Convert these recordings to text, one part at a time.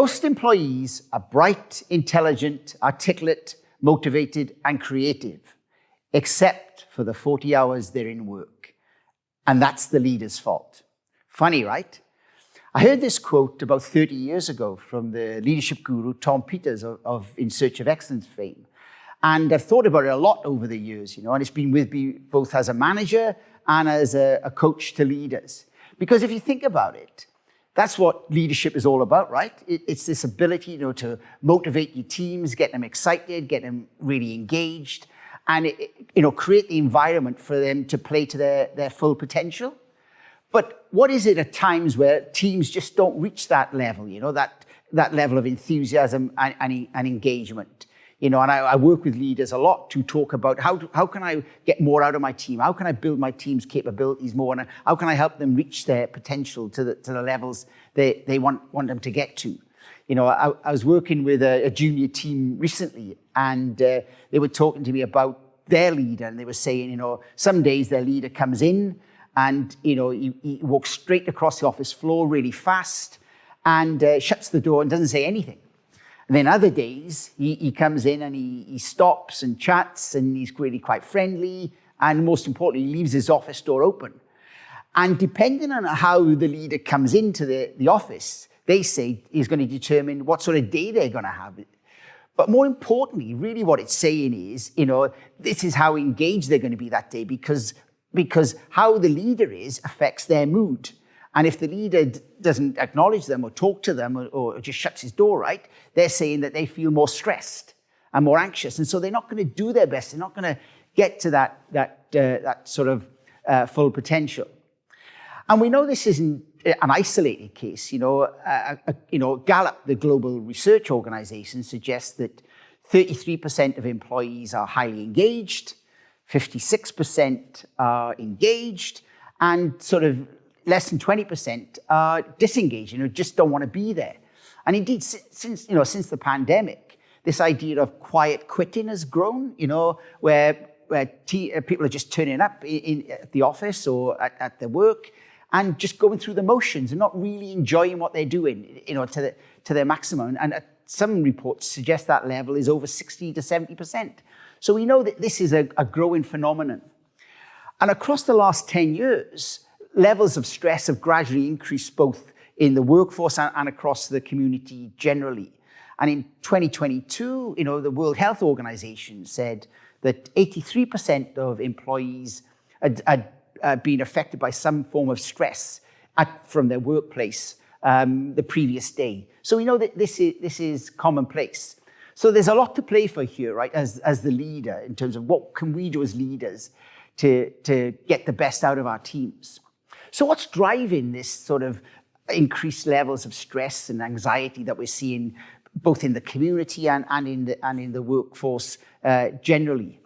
Most employees are bright, intelligent, articulate, motivated, and creative, except for the 40 hours they're in work. And that's the leader's fault. Funny, right? I heard this quote about 30 years ago from the leadership guru Tom Peters of In Search of Excellence fame. And I've thought about it a lot over the years, and it's been with me both as a manager and as a coach to leaders. Because if you think about it, that's what leadership is all about, right? It's this ability, to motivate your teams, get them excited, get them really engaged, and create the environment for them to play to their full potential. But what is it at times where teams just don't reach that level, that level of enthusiasm and engagement? And I work with leaders a lot to talk about how can I get more out of my team? How can I build my team's capabilities more? And how can I help them reach their potential to the levels they want them to get to? I was working with a junior team recently, and they were talking to me about their leader, and they were saying, some days their leader comes in and, he walks straight across the office floor really fast and shuts the door and doesn't say anything. And then other days, he comes in and he stops and chats, and he's really quite friendly, and most importantly, he leaves his office door open. And depending on how the leader comes into the office, they say is going to determine what sort of day they're going to have. But more importantly, really what it's saying is, this is how engaged they're going to be that day, because how the leader is affects their mood. And if the leader doesn't acknowledge them or talk to them or just shuts his door, right, they're saying that they feel more stressed and more anxious. And so they're not going to do their best. They're not going to get to that sort of full potential. And we know this isn't an isolated case. Gallup, the global research organization, suggests that 33% of employees are highly engaged, 56% are engaged, and sort of less than 20% are disengaged, just don't want to be there. And indeed, since the pandemic, this idea of quiet quitting has grown, where people are just turning up at the office or at their work and just going through the motions and not really enjoying what they're doing, to their maximum. And some reports suggest that level is over 60 to 70%. So we know that this is a growing phenomenon. And across the last 10 years, levels of stress have gradually increased both in the workforce and across the community generally. And in 2022, the World Health Organization said that 83% of employees had been affected by some form of stress from their workplace the previous day. So we know that this is commonplace. So there's a lot to play for here, right, as the leader, in terms of what can we do as leaders to get the best out of our teams. So what's driving this sort of increased levels of stress and anxiety that we're seeing both in the community and in the workforce generally?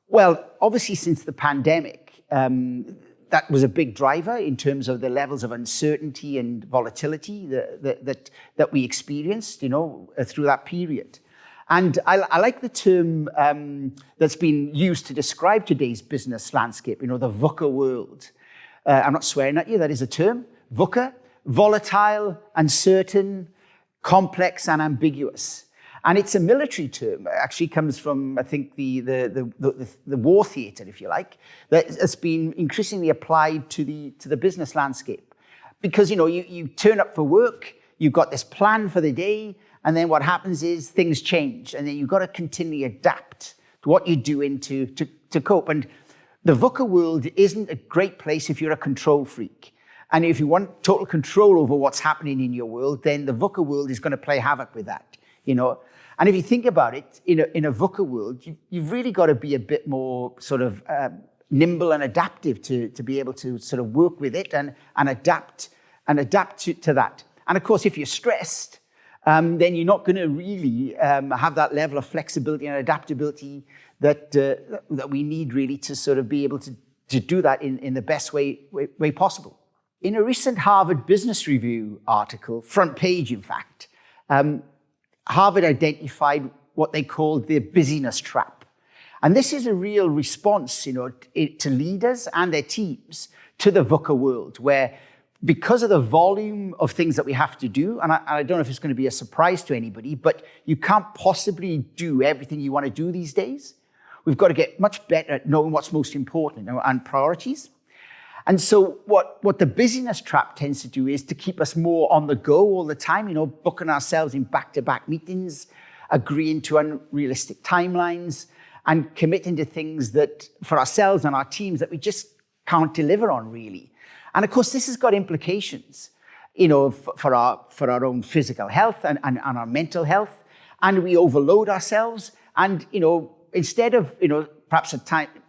Well, obviously since the pandemic, that was a big driver in terms of the levels of uncertainty and volatility that we experienced, through that period. And I like the term that's been used to describe today's business landscape, the VUCA world. I'm not swearing at you, that is a term. VUCA, volatile, uncertain, complex, and ambiguous. And it's a military term. It actually comes from, I think, the war theatre, if you like, that has been increasingly applied to the business landscape. Because, you turn up for work, you've got this plan for the day, and then what happens is things change, and then you've got to continually adapt to what you're doing to cope. And the VUCA world isn't a great place if you're a control freak. And if you want total control over what's happening in your world, then the VUCA world is going to play havoc with that, And if you think about it, in a VUCA world, you've really got to be a bit more sort of nimble and adaptive to be able to sort of work with it and adapt to that. And of course, if you're stressed, then you're not going to really have that level of flexibility and adaptability that we need really to sort of be able to do that in the best way possible. In a recent Harvard Business Review article, front page in fact, Harvard identified what they called the busyness trap. And this is a real response, to leaders and their teams to the VUCA world, where because of the volume of things that we have to do, and I don't know if it's going to be a surprise to anybody, but you can't possibly do everything you want to do these days. We've got to get much better at knowing what's most important and priorities. And so what the busyness trap tends to do is to keep us more on the go all the time, booking ourselves in back-to-back meetings, agreeing to unrealistic timelines, and committing to things that for ourselves and our teams that we just can't deliver on really. And of course, this has got implications, for our own physical health and our mental health. And we overload ourselves. And, instead of, perhaps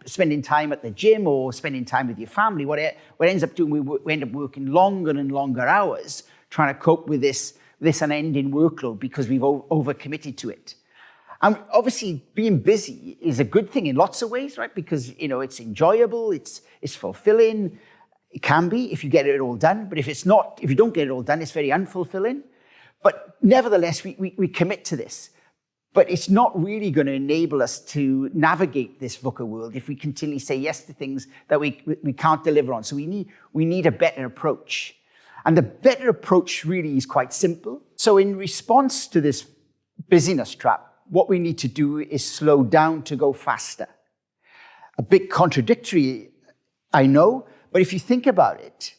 spending time at the gym or spending time with your family, what ends up doing, we end up working longer and longer hours trying to cope with this unending workload because we've overcommitted to it. And obviously, being busy is a good thing in lots of ways, right? Because, it's enjoyable, it's fulfilling. It can be if you get it all done, but if you don't get it all done, it's very unfulfilling. But nevertheless, we commit to this. But it's not really going to enable us to navigate this VUCA world if we continually say yes to things that we can't deliver on. So we need a better approach. And the better approach really is quite simple. So in response to this busyness trap, what we need to do is slow down to go faster. A bit contradictory, I know, but if you think about it,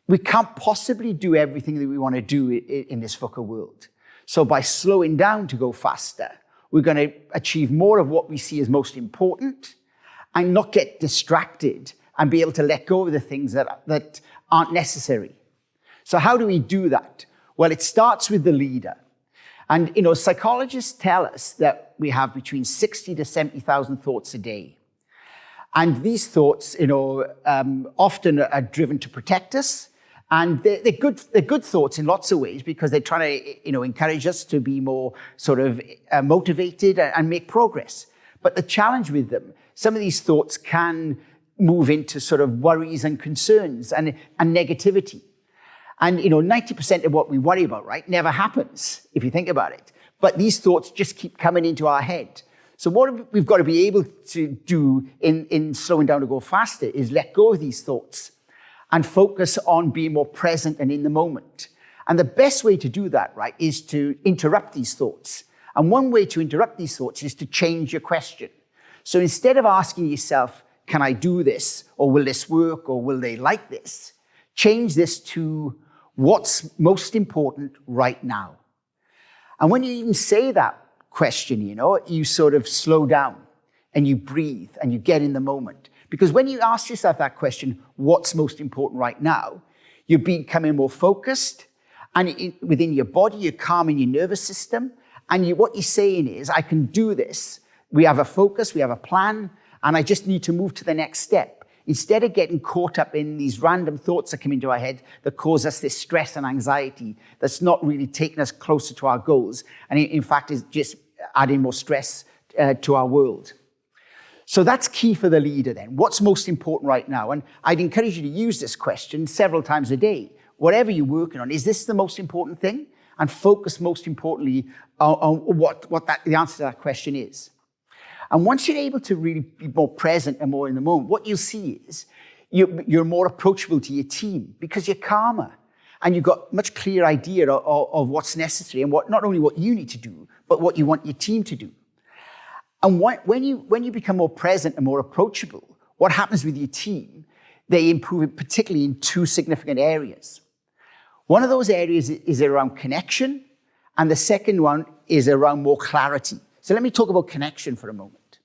we can't possibly do everything that we want to do in this VUCA world. So by slowing down to go faster, we're going to achieve more of what we see as most important and not get distracted and be able to let go of the things that aren't necessary. So how do we do that? Well, it starts with the leader. And, psychologists tell us that we have between 60 to 70,000 thoughts a day. And these thoughts, often are driven to protect us. And they're good thoughts in lots of ways because they're trying to, encourage us to be more sort of motivated and make progress. But the challenge with them, some of these thoughts can move into sort of worries and concerns and negativity. And, 90% of what we worry about, right, never happens, if you think about it. But these thoughts just keep coming into our head. So what we've got to be able to do in slowing down to go faster is let go of these thoughts and focus on being more present and in the moment. And the best way to do that, right, is to interrupt these thoughts. And one way to interrupt these thoughts is to change your question. So instead of asking yourself, can I do this? Or will this work? Or will they like this? Change this to what's most important right now. And when you even say that question, you sort of slow down and you breathe and you get in the moment. Because when you ask yourself that question, what's most important right now, you're becoming more focused and within your body, you're calming your nervous system. And what you're saying is, I can do this. We have a focus, we have a plan, and I just need to move to the next step. Instead of getting caught up in these random thoughts that come into our head that cause us this stress and anxiety that's not really taking us closer to our goals. And in fact, is just adding more stress to our world. So that's key for the leader then. What's most important right now? And I'd encourage you to use this question several times a day. Whatever you're working on, is this the most important thing? And focus most importantly on what the answer to that question is. And once you're able to really be more present and more in the moment, what you'll see is you're more approachable to your team because you're calmer and you've got much clearer idea of what's necessary and not only what you need to do, but what you want your team to do. And when you become more present and more approachable, what happens with your team? They improve particularly in two significant areas. One of those areas is around connection, and the second one is around more clarity. So let me talk about connection for a moment.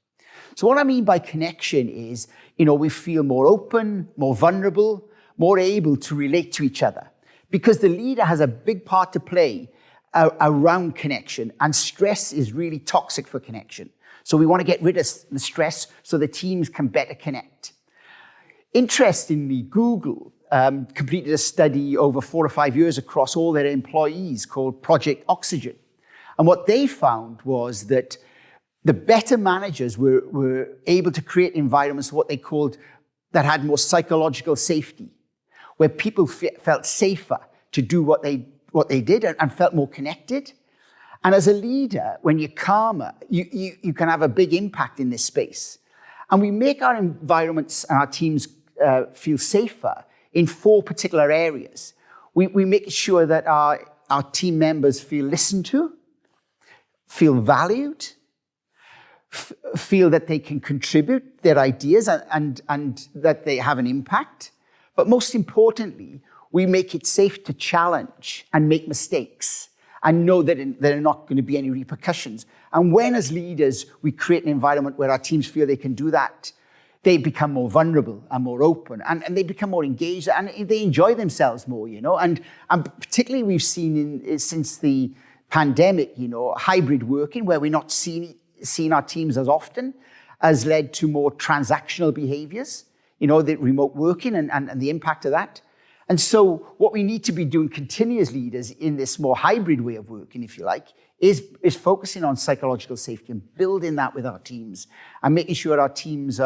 So what I mean by connection is, we feel more open, more vulnerable, more able to relate to each other. Because the leader has a big part to play around connection, and stress is really toxic for connection. So we want to get rid of the stress so the teams can better connect. Interestingly, Google completed a study over 4 or 5 years across all their employees called Project Oxygen. And what they found was that the better managers were able to create environments, what they called, that had more psychological safety, where people felt safer to do what they did and felt more connected. And as a leader, when you're calmer, you can have a big impact in this space. And we make our environments and our teams feel safer in 4 particular areas. We make sure that our team members feel listened to, feel valued, feel that they can contribute their ideas and that they have an impact. But most importantly, we make it safe to challenge and make mistakes and know that there are not going to be any repercussions. And when, as leaders, we create an environment where our teams feel they can do that, they become more vulnerable and more open, and they become more engaged, and they enjoy themselves more, And particularly we've seen since the pandemic, hybrid working, where we're not seeing our teams as often, has led to more transactional behaviors, the remote working and the impact of that. And so what we need to be doing continuous leaders in this more hybrid way of working, if you like, is focusing on psychological safety and building that with our teams and making sure our teams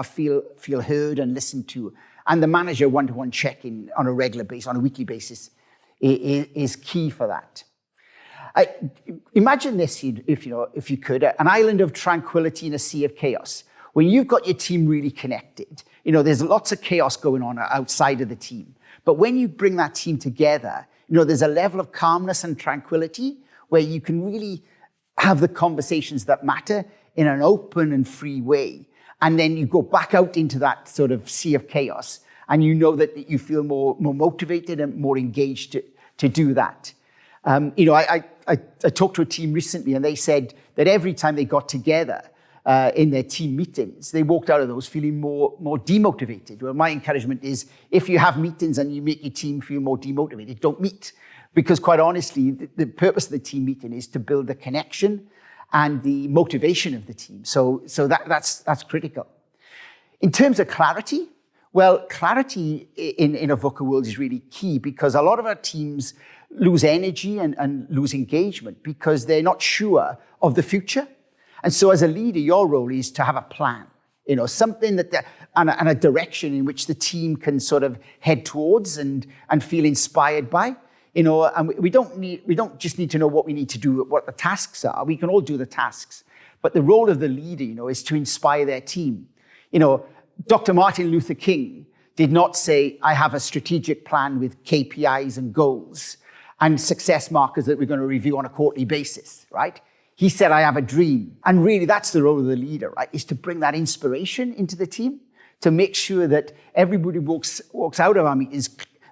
feel heard and listened to. And the manager one-to-one check-in on a regular basis, on a weekly basis, is key for that. Imagine this, if you could, an island of tranquility in a sea of chaos. When you've got your team really connected, there's lots of chaos going on outside of the team. But when you bring that team together, there's a level of calmness and tranquility where you can really have the conversations that matter in an open and free way. And then you go back out into that sort of sea of chaos, and that you feel more motivated and more engaged to do that. I talked to a team recently, and they said that every time they got together in their team meetings, they walked out of those feeling more demotivated. Well, my encouragement is, if you have meetings and you make your team feel more demotivated, don't meet. Because quite honestly, the purpose of the team meeting is to build the connection and the motivation of the team. So that's critical. In terms of clarity, well, clarity in a VUCA world is really key, because a lot of our teams lose energy and lose engagement because they're not sure of the future. And so as a leader, your role is to have a plan, something and a direction in which the team can sort of head towards and feel inspired by. And we don't just need to know what we need to do, what the tasks are. We can all do the tasks. But the role of the leader, is to inspire their team. Dr. Martin Luther King did not say, I have a strategic plan with KPIs and goals and success markers that we're going to review on a quarterly basis, right? He said, I have a dream. And really, that's the role of the leader, right? Is to bring that inspiration into the team, to make sure that everybody walks out of our meetings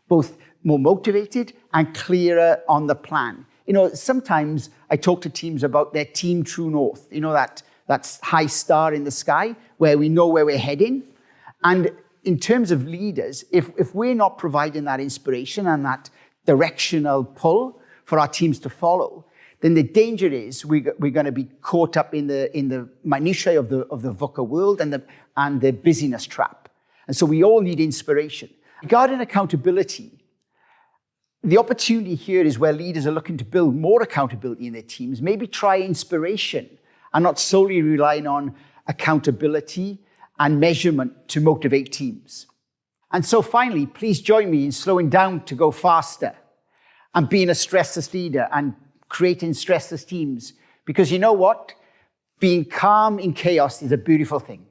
both more motivated and clearer on the plan. Sometimes I talk to teams about their team true north, that high star in the sky where we know where we're heading. And in terms of leaders, if we're not providing that inspiration and that directional pull for our teams to follow, then the danger is we're going to be caught up in the minutiae of the VUCA world and the busyness trap. And so we all need inspiration. Regarding accountability, the opportunity here is where leaders are looking to build more accountability in their teams, maybe try inspiration and not solely relying on accountability and measurement to motivate teams. And so finally, please join me in slowing down to go faster and being a stressless leader and creating stressless teams. Because you know what? Being calm in chaos is a beautiful thing.